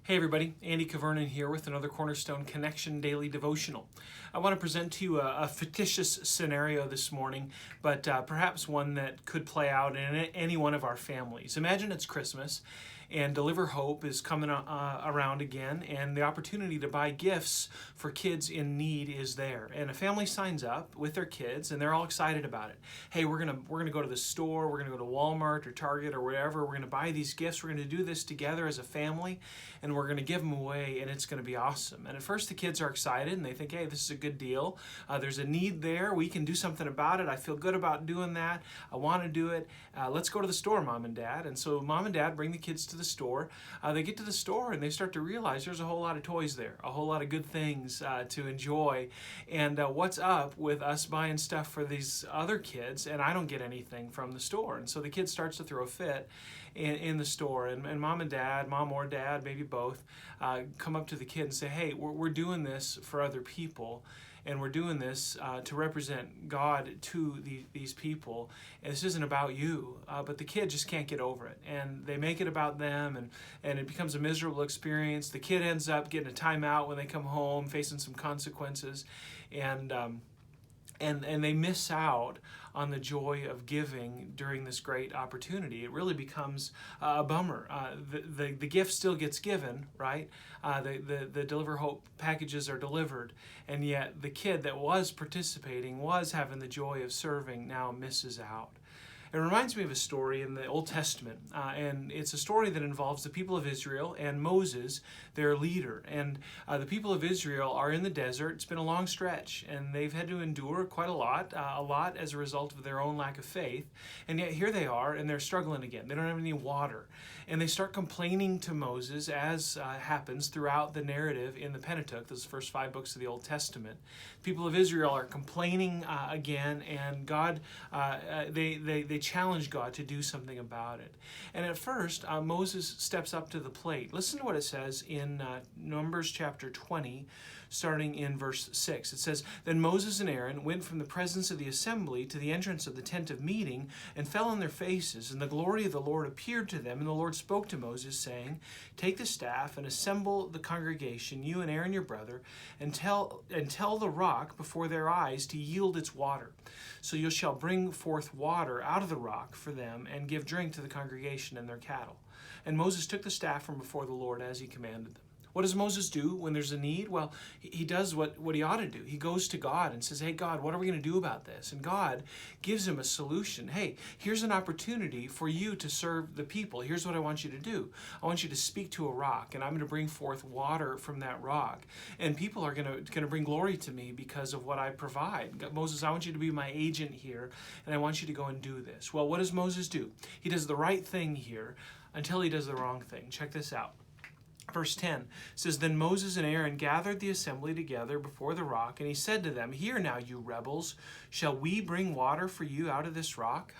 Hey everybody, Andy Kvernen here with another Cornerstone Connection Daily Devotional. I want to present to you a fictitious scenario this morning, but perhaps one that could play out in any one of our families. Imagine it's Christmas and Deliver Hope is coming around again, and the opportunity to buy gifts for kids in need is there. And a family signs up with their kids, and they're all excited about it. Hey, we're gonna go to the store, we're gonna go to Walmart or Target or wherever, we're gonna buy these gifts, we're gonna do this together as a family, and we're gonna give them away, and it's gonna be awesome. And at first the kids are excited, and they think, hey, this is a good deal. There's a need there, we can do something about it, I feel good about doing that, I wanna do it, let's go to the store, Mom and Dad. And so Mom and Dad bring the kids to the store. They get to the store and they start to realize there's a whole lot of toys there, a whole lot of good things to enjoy. And what's up with us buying stuff for these other kids and I don't get anything from the store? And so the kid starts to throw a fit in the store, and Mom or Dad, maybe both, come up to the kid and say, hey, we're doing this for other people, and we're doing this to represent God to these people, and this isn't about you. But the kid just can't get over it, and they make it about them, and it becomes a miserable experience. The kid ends up getting a timeout when they come home, facing some consequences, and they miss out on the joy of giving during this great opportunity. It really becomes a bummer. The gift still gets given, right? The Deliver Hope packages are delivered, and yet the kid that was participating, was having the joy of serving, now misses out. It reminds me of a story in the Old Testament, and it's a story that involves the people of Israel and Moses, their leader. And the people of Israel are in the desert. It's been a long stretch, and they've had to endure quite a lot as a result of their own lack of faith. And yet here they are, and they're struggling again. They don't have any water. And they start complaining to Moses, as happens throughout the narrative in the Pentateuch, those first 5 books of the Old Testament. People of Israel are complaining again, and God, they challenge God to do something about it. And at first, Moses steps up to the plate. Listen to what it says in Numbers chapter 20, starting in verse 6. It says, Then Moses and Aaron went from the presence of the assembly to the entrance of the tent of meeting and fell on their faces, and the glory of the Lord appeared to them. And the Lord spoke to Moses, saying, Take the staff and assemble the congregation, you and Aaron your brother, and tell the rock before their eyes to yield its water. So you shall bring forth water out of the rock for them, and give drink to the congregation and their cattle. And Moses took the staff from before the Lord as he commanded them. What does Moses do when there's a need? Well, he does what he ought to do. He goes to God and says, hey, God, what are we going to do about this? And God gives him a solution. Hey, here's an opportunity for you to serve the people. Here's what I want you to do. I want you to speak to a rock, and I'm going to bring forth water from that rock. And people are going to bring glory to me because of what I provide. Moses, I want you to be my agent here, and I want you to go and do this. Well, what does Moses do? He does the right thing here until he does the wrong thing. Check this out. Verse 10 says, Then Moses and Aaron gathered the assembly together before the rock, and he said to them, Hear now, you rebels, shall we bring water for you out of this rock?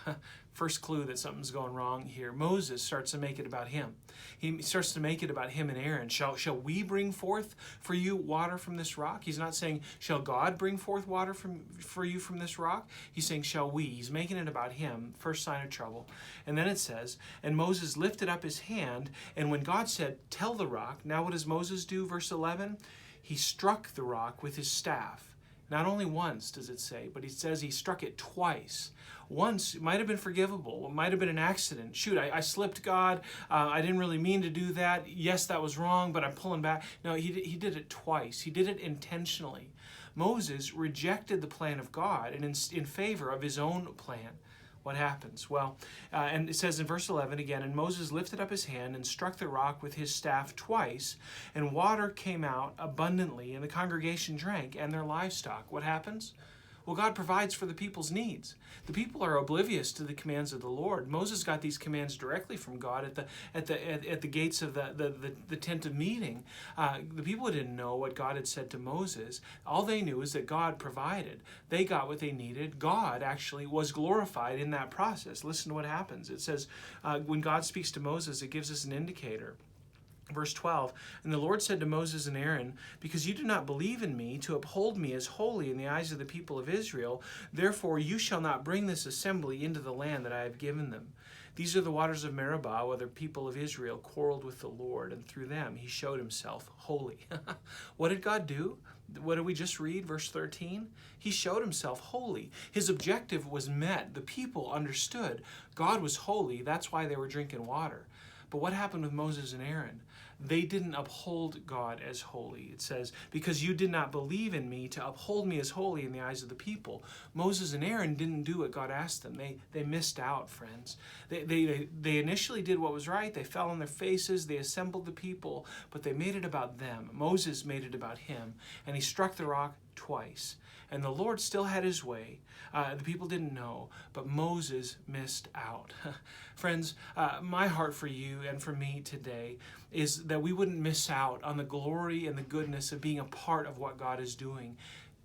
First clue that something's going wrong here. Moses starts to make it about him. He starts to make it about him and Aaron. Shall we bring forth for you water from this rock? He's not saying, shall God bring forth water for you from this rock? He's saying, shall we? He's making it about him. First sign of trouble. And then it says, And Moses lifted up his hand, and when God said, Tell the rock, now what does Moses do? Verse 11, he struck the rock with his staff. Not only once, does it say, but he says he struck it twice. Once, it might have been forgivable. It might have been an accident. Shoot, I slipped, God. I didn't really mean to do that. Yes, that was wrong, but I'm pulling back. No, he did it twice. He did it intentionally. Moses rejected the plan of God and in favor of his own plan. What happens? Well, and it says in verse 11 again, And Moses lifted up his hand and struck the rock with his staff twice, and water came out abundantly, and the congregation drank, and their livestock. What happens? Well, God provides for the people's needs. The people are oblivious to the commands of the Lord. Moses got these commands directly from God at the gates of the tent of meeting. The people didn't know what God had said to Moses. All they knew is that God provided. They got what they needed. God actually was glorified in that process. Listen to what happens. It says when God speaks to Moses, it gives us an indicator. Verse 12, and the Lord said to Moses and Aaron, because you do not believe in me to uphold me as holy in the eyes of the people of Israel, therefore you shall not bring this assembly into the land that I have given them. These are the waters of Meribah, where the people of Israel quarreled with the Lord, and through them he showed himself holy. What did God do? What did we just read? Verse 13? He showed himself holy. His objective was met. The people understood God was holy. That's why they were drinking water. But what happened with Moses and Aaron? They didn't uphold God as holy. It says, because you did not believe in me to uphold me as holy in the eyes of the people. Moses and Aaron didn't do what God asked them. They missed out, friends. They initially did what was right. They fell on their faces. They assembled the people, but they made it about them. Moses made it about him, and he struck the rock twice. And the Lord still had his way. The people didn't know, but Moses missed out. Friends, my heart for you and for me today is that we wouldn't miss out on the glory and the goodness of being a part of what God is doing.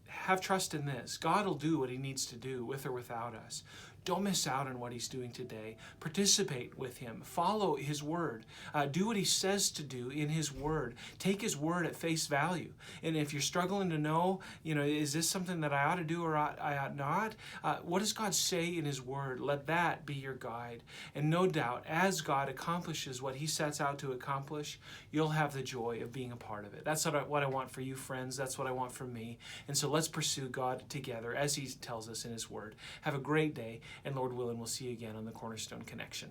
Have trust in this. God will do what he needs to do with or without us. Don't miss out on what he's doing today. Participate with him. Follow his word. Do what he says to do in his word. Take his word at face value. And if you're struggling to know, is this something that I ought to do or I ought not? What does God say in his word? Let that be your guide. And no doubt, as God accomplishes what he sets out to accomplish, you'll have the joy of being a part of it. That's what I want for you, friends. That's what I want for me. And so let's pursue God together as he tells us in his word. Have a great day. And Lord willing, we'll see you again on the Cornerstone Connection.